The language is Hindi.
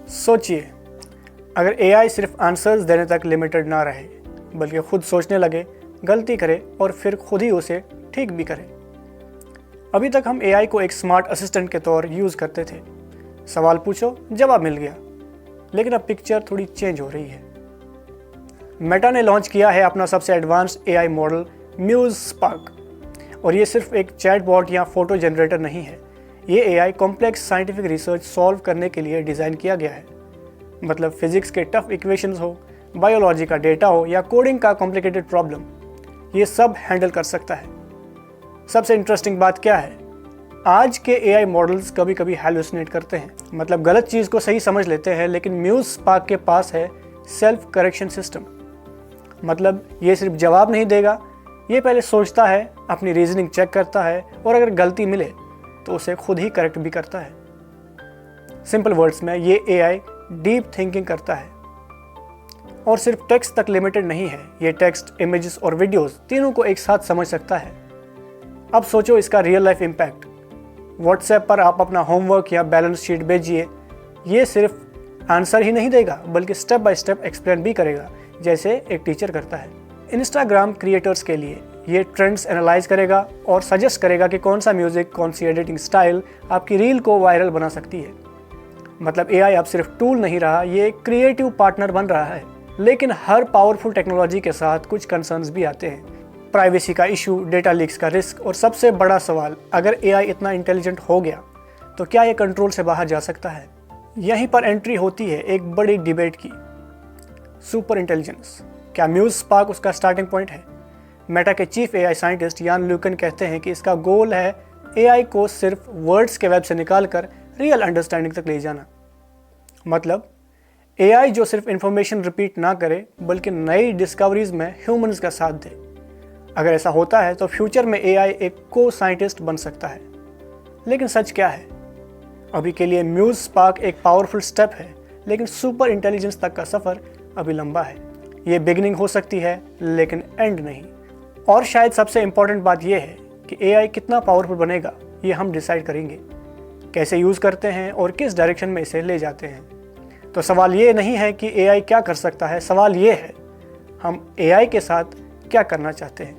सोचिए, अगर एआई सिर्फ आंसर्स देने तक लिमिटेड ना रहे, बल्कि खुद सोचने लगे, गलती करे और फिर खुद ही उसे ठीक भी करे। अभी तक हम एआई को एक स्मार्ट असिस्टेंट के तौर यूज़ करते थे। सवाल पूछो, जवाब मिल गया। लेकिन अब पिक्चर थोड़ी चेंज हो रही है। मेटा ने लॉन्च किया है अपना सबसे advanced AI model Muse Spark, और ये सिर्फ एक चैटबॉट या फोटो जनरेटर नहीं है। ये AI complex scientific research solve करने के लिए डिज़ाइन किया गया है। मतलब फिजिक्स के टफ इक्वेशंस हो, बायोलॉजी का डेटा हो या कोडिंग का कॉम्प्लिकेटेड प्रॉब्लम, ये सब हैंडल कर सकता है। सबसे इंटरेस्टिंग बात क्या है, आज के एआई मॉडल्स कभी कभी हैलुसिनेट करते हैं, मतलब गलत चीज़ को सही समझ लेते हैं। लेकिन म्यूज स्पार्क के पास है सेल्फ करेक्शन सिस्टम। मतलब ये सिर्फ जवाब नहीं देगा, ये पहले सोचता है, अपनी रीजनिंग चेक करता है और अगर गलती मिले तो उसे खुद ही करेक्ट भी करता है। सिंपल वर्ड्स में ये एआई डीप थिंकिंग करता है और सिर्फ टेक्स्ट तक लिमिटेड नहीं है। ये टेक्स्ट, इमेजेस और वीडियोस तीनों को एक साथ समझ सकता है। अब सोचो इसका रियल लाइफ इम्पैक्ट। व्हाट्सएप पर आप अपना होमवर्क या बैलेंस शीट भेजिए, ये सिर्फ आंसर ही नहीं देगा बल्कि स्टेप बाय स्टेप एक्सप्लेन भी करेगा, जैसे एक टीचर करता है। इंस्टाग्राम क्रिएटर्स के लिए ये ट्रेंड्स एनालाइज करेगा और सजेस्ट करेगा कि कौन सा म्यूजिक, कौन सी एडिटिंग स्टाइल आपकी रील को वायरल बना सकती है। मतलब एआई अब सिर्फ टूल नहीं रहा, ये एक क्रिएटिव पार्टनर बन रहा है। लेकिन हर पावरफुल टेक्नोलॉजी के साथ कुछ कंसर्न्स भी आते हैं। प्राइवेसी का इशू, डेटा लीक्स का रिस्क और सबसे बड़ा सवाल, अगर एआई इतना इंटेलिजेंट हो गया तो क्या ये कंट्रोल से बाहर जा सकता है? यहीं पर एंट्री होती है एक बड़ी डिबेट की, सुपर इंटेलिजेंस। क्या म्यूज स्पार्क उसका स्टार्टिंग पॉइंट है? मेटा के चीफ एआई साइंटिस्ट यान ल्यूकन कहते हैं कि इसका गोल है एआई को सिर्फ वर्ड्स के वेब से निकालकर रियल अंडरस्टैंडिंग तक ले जाना। मतलब एआई जो सिर्फ इंफॉर्मेशन रिपीट ना करे बल्कि नई डिस्कवरीज में ह्यूमंस का साथ दे। अगर ऐसा होता है तो फ्यूचर में एआई एक को साइंटिस्ट बन सकता है। लेकिन सच क्या है? अभी के लिए म्यूज स्पार्क एक पावरफुल स्टेप है, लेकिन सुपर इंटेलिजेंस तक का सफ़र अभी लंबा है। ये बिगिनिंग हो सकती है लेकिन एंड नहीं। और शायद सबसे इम्पॉर्टेंट बात यह है कि एआई कितना पावरफुल बनेगा ये हम डिसाइड करेंगे, कैसे यूज़ करते हैं और किस डायरेक्शन में इसे ले जाते हैं। तो सवाल ये नहीं है कि एआई क्या कर सकता है, सवाल ये है हम एआई के साथ क्या करना चाहते हैं।